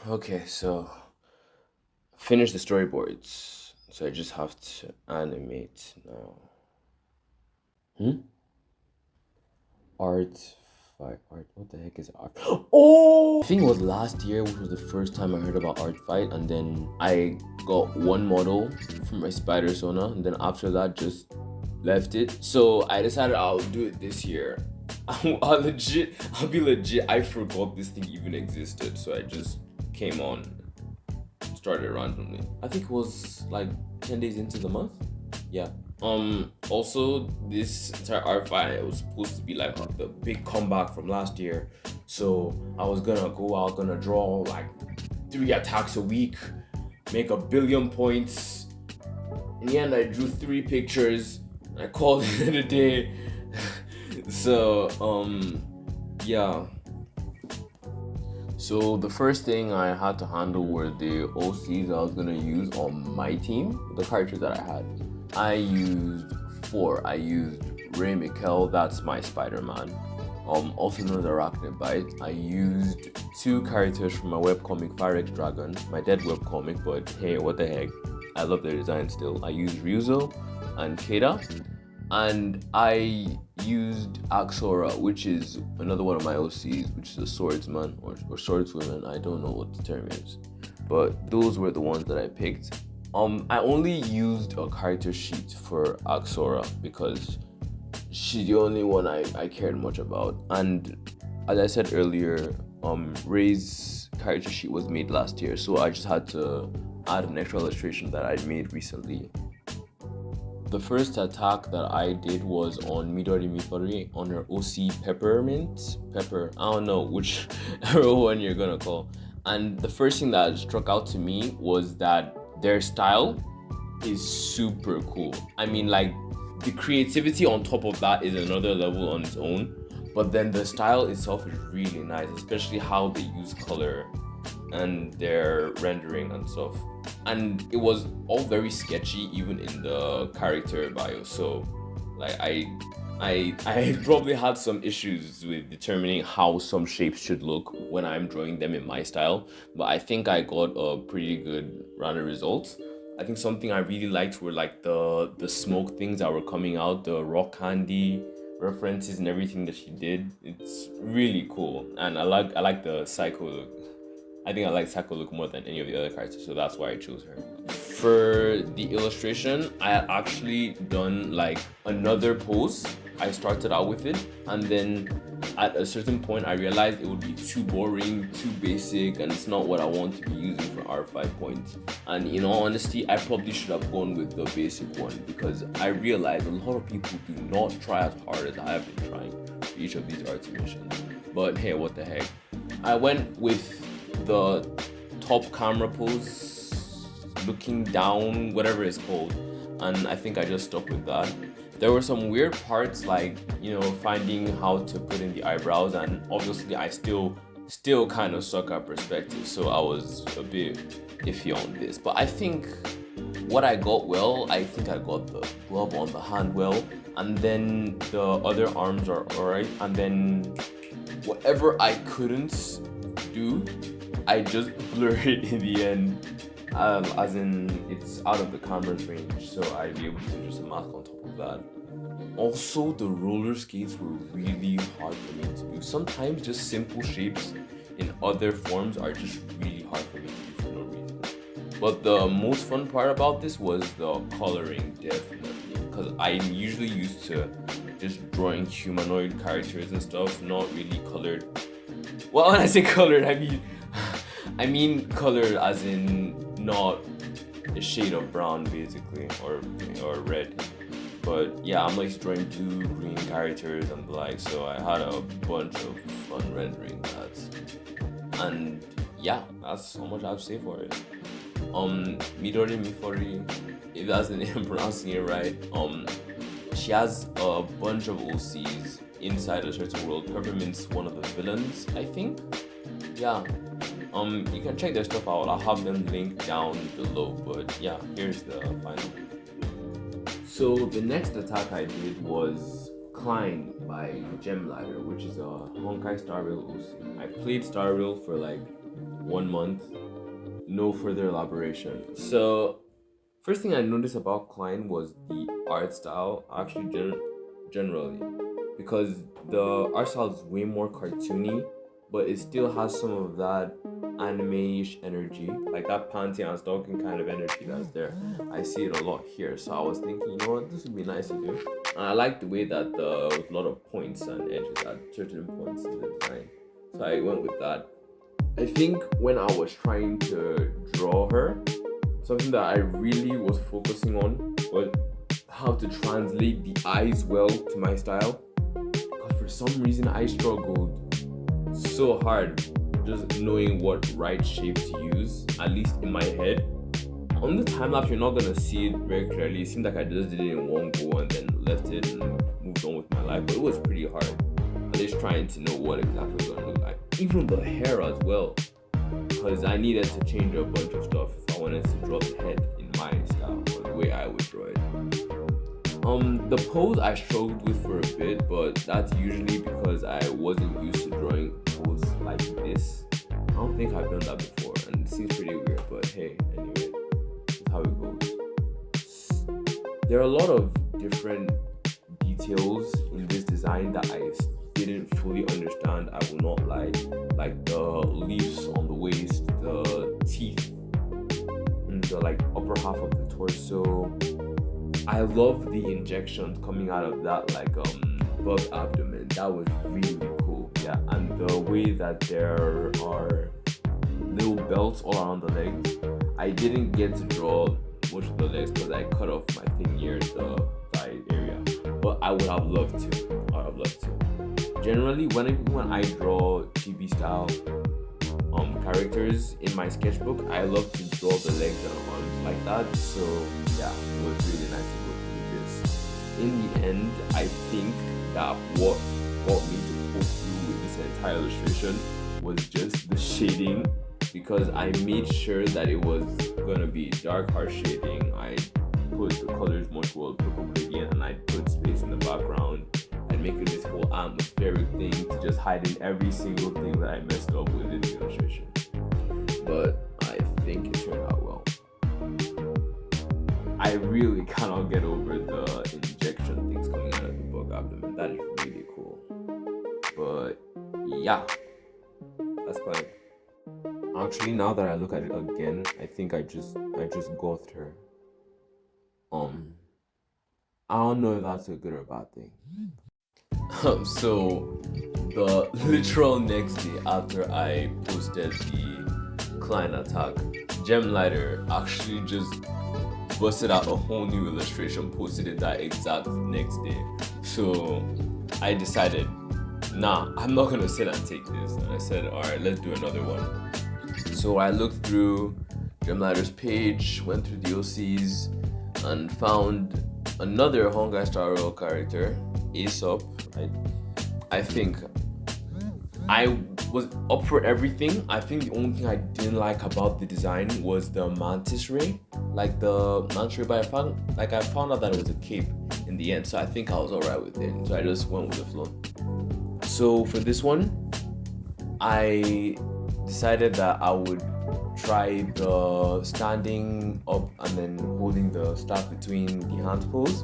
Okay, so finish the storyboards. So I just have to animate now. Hmm? Art fight art. What the heck is art? Oh, I think it was last year, which was the first time I heard about art fight, and then I got one model from my spider sona, and then after that just left it. So I decided I'll do it this year. I'll be legit. I forgot this thing even existed, so I just came on, started randomly. I think it was like 10 days into the month. Yeah. Also, this entire art fight was supposed to be like the big comeback from last year. So I was gonna go out, gonna draw like 3 attacks a week, make 1 billion points. In the end, I drew 3 pictures. I called it a day. So yeah. So the first thing I had to handle were the OCs I was gonna use on my team, the characters that I had. I used 4. I used Ray Mikkel, that's my Spider-Man, also known as Arachnibite. I used 2 characters from my webcomic, Fire X Dragon, my dead webcomic, but hey, what the heck? I love their design still. I used Ryuzo and Keda, and I used Axora, which is another one of my OCs, which is a swordsman or swordswoman. I don't know what the term is, but those were the ones that I picked. I only used a character sheet for Axora because she's the only one I cared much about. And as I said earlier, Ray's character sheet was made last year, so I just had to add an extra illustration that I'd made recently. The first attack that I did was on midorimifori on her OC Pepper. I don't know which one you're gonna call. And the first thing that struck out to me was that their style is super cool. I mean, like, the creativity on top of that is another level on its own. But then the style itself is really nice, especially how they use color and their rendering and stuff. And it was all very sketchy, even in the character bio. So, like, I probably had some issues with determining how some shapes should look when I'm drawing them in my style, but I think I got a pretty good rounded result. I think something I really liked were like the smoke things that were coming out, the rock candy references and everything that she did. It's really cool, and I like the psycho look. I think I like Psycho look more than any of the other characters, so that's why I chose her. For the illustration, I had actually done like another pose. I started out with it, and then at a certain point, I realized it would be too boring, too basic, and it's not what I want to be using for R5 points. And in all honesty, I probably should have gone with the basic one because I realized a lot of people do not try as hard as I have been trying for each of these art submissions. But hey, what the heck? I went with the top camera pose, looking down, whatever it's called, and I think I just stuck with that. There were some weird parts, like, finding how to put in the eyebrows, and obviously I still kind of suck at perspective, so I was a bit iffy on this. But I think what I got well, I think I got the glove on the hand well, and then the other arms are alright, and then whatever I couldn't do, I just blur it in the end, as in it's out of the camera's range, so I'd be able to just mask on top of that. Also, the roller skates were really hard for me to do. Sometimes just simple shapes in other forms are just really hard for me to do for no reason. But the most fun part about this was the coloring, definitely, because I'm usually used to just drawing humanoid characters and stuff, not really colored. Well, when I say colored, I mean colored as in not a shade of brown, basically, or red. But yeah, I'm like drawing blue, green characters and the like, so I had a bunch of fun rendering that. And yeah, that's how much I have to say for it. Midorimifori, if that's the name, I'm pronouncing it right. She has a bunch of OCs inside a certain world. Peppermint's one of the villains, I think. Yeah. You can check their stuff out. I'll have them linked down below. But yeah, here's the final. So the next attack I did was Klein by GEMLIGHTER, which is a Honkai Star Rail OC. I played Star Rail for like 1 month, no further elaboration. So first thing I noticed about Klein was the art style, actually generally, because the art style is way more cartoony, but it still has some of that anime-ish energy, like that Pantheon and Stalking kind of energy that's there. I see it a lot here, so I was thinking, you know what, this would be nice to do. And I like the way that there was a lot of points and edges at certain points in the design, so I went with that. I think when I was trying to draw her, something that I really was focusing on was how to translate the eyes well to my style. Because for some reason I struggled so hard just knowing what right shape to use, at least in my head. On the time lapse, you're not gonna see it very clearly. It seemed like I just did it in one go and then left it and moved on with my life. But it was pretty hard. At least trying to know what exactly it was gonna look like. Even the hair as well, because I needed to change a bunch of stuff if I wanted to draw the head in my style or the way I would draw it. The pose I struggled with for a bit, but that's usually because I wasn't used to drawing pose like this. I don't think I've done that before, and it seems pretty weird, but hey, anyway, that's how it goes. There are a lot of different details in this design that I didn't fully understand, I will not lie, like the leaves on the waist, the teeth in the like upper half of the torso. I love the injections coming out of that like bug abdomen. That was really cool. Yeah, and the way that there are little belts all around the legs. I didn't get to draw much of the legs because I cut off my thing near the thigh area, but I would have loved to. I would have loved to. Generally, when I draw chibi style characters in my sketchbook, I love to draw the legs and arms like that. So yeah, it was really nice to go through this. In the end, I think that what got me to pull through with this entire illustration was just the shading, because I made sure that it was gonna be dark harsh shading. I put the colors much more purple gradient, and I put space in the background and making this whole atmospheric thing to just hide in every single thing that I messed up with in the illustration. But I think it turned out well. I really cannot get over the injection things coming out of the bug abdomen. That is really cool. But yeah, that's fine. Actually, now that I look at it again, I think I just got her. I don't know if that's a good or bad thing. So the literal next day after I posted the client attack, GEMLIGHTER actually just busted out a whole new illustration, posted it that exact next day. So I decided, nah, I'm not gonna sit and take this. And I said, alright, let's do another one. So I looked through GEMLIGHTER's page, went through the OCs, and found another Hongai Star Rail character, Aesop. I think I was up for everything. I think the only thing I didn't like about the design was the mantis ray. Like the mantis ray, but I found out that it was a cape in the end, so I think I was alright with it. So I just went with the flow. So for this one, I decided that I would try the standing up and then holding the staff between the hand pose,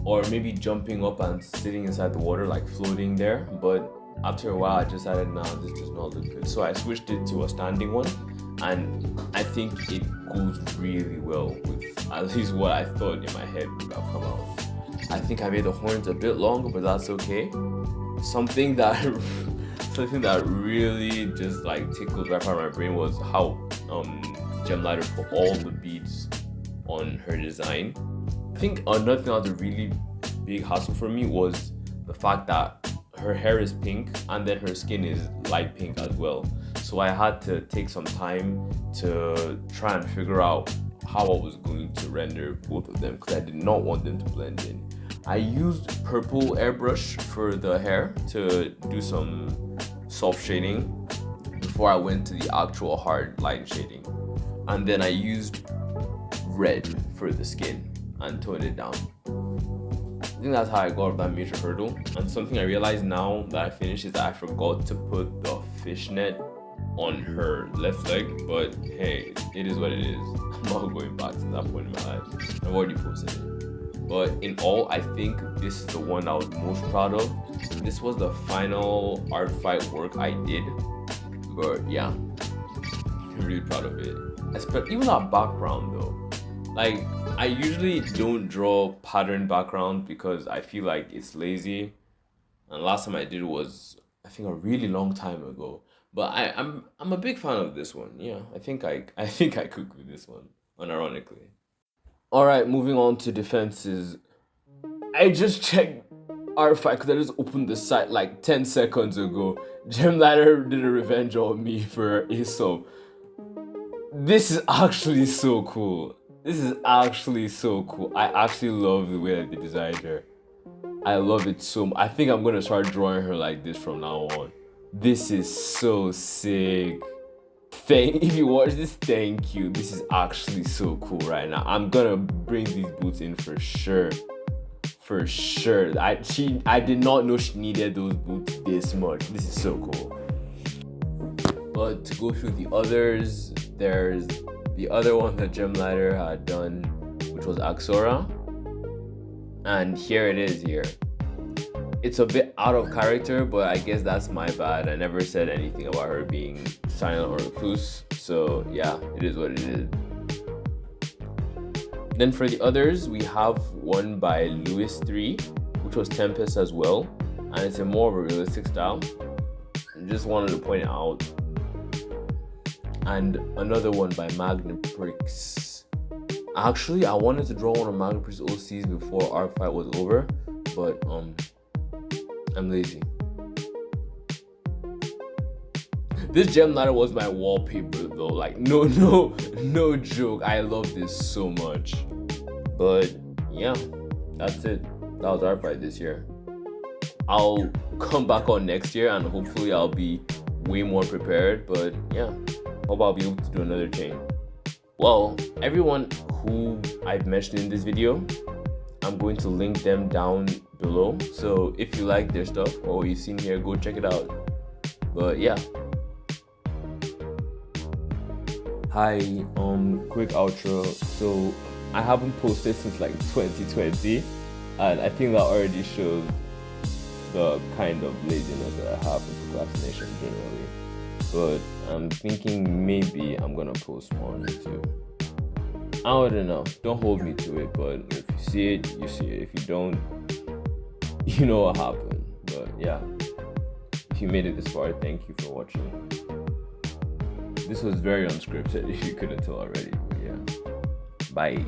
or maybe jumping up and sitting inside the water, like floating there. But after a while, I decided, nah, this does not look good. So I switched it to a standing one, and I think it goes really well with at least what I thought in my head would have come out. I think I made the horns a bit longer, but that's okay. Something that really just like tickled right out of my brain was how GEMLIGHTER put all the beads on her design. I think another thing that was a really big hassle for me was the fact that her hair is pink and then her skin is light pink as well. So I had to take some time to try and figure out how I was going to render both of them, because I did not want them to blend in. I used purple airbrush for the hair to do some soft shading before I went to the actual hard line shading. And then I used red for the skin and toned it down. I think that's how I got over that major hurdle. And something I realized now that I finished is that I forgot to put the fishnet on her left leg, but hey, it is what it is. I'm not going back to that point in my life. I've already posted it. But in all, I think this is the one I was most proud of. This was the final art fight work I did. But yeah, I'm really proud of it. Even that background though. Like, I usually don't draw pattern background because I feel like it's lazy. And last time I did was, I think, a really long time ago. But I'm a big fan of this one. Yeah, I think I cook with this one, unironically. All right, moving on to defenses. I just checked ARTFIGHT because I just opened the site like 10 seconds ago. GEMLIGHTER did a revenge on me for a sub. This is actually so cool. This is actually so cool. I actually love the way that they designed her. I love it so much. I think I'm gonna start drawing her like this from now on. This is so sick. If you watch this, thank you. This is actually so cool right now. I'm gonna bring these boots in for sure. For sure. I did not know she needed those boots this much. This is so cool. But to go through the others, there's the other one that GEMLIGHTER had done, which was Axora. And here it is here. It's a bit out of character, but I guess that's my bad. I never said anything about her being silent or recluse. So yeah, it is what it is. Then for the others, we have one by Lewis 3, which was Tempest as well. And it's a more of a realistic style. I just wanted to point it out. And another one by Magnprix. Actually, I wanted to draw one of Magnprix OCs before ARTFIGHT was over, but I'm lazy. This GEMLIGHTER was my wallpaper though. Like no joke. I love this so much. But yeah, that's it. That was ARTFIGHT this year. I'll come back on next year and hopefully I'll be way more prepared. But yeah, hope I'll be able to do another chain. Well, everyone who I've mentioned in this video, I'm going to link them down below. So if you like their stuff or what you've seen here, go check it out. But yeah. Hi, quick outro. So I haven't posted since like 2020, and I think that already shows the kind of laziness that I have and procrastination generally. But I'm thinking maybe I'm gonna post more on YouTube. I don't know. Don't hold me to it, but if you see it, you see it. If you don't, you know what happened. But yeah, if you made it this far, thank you for watching. This was very unscripted, if you couldn't tell already. But yeah, bye.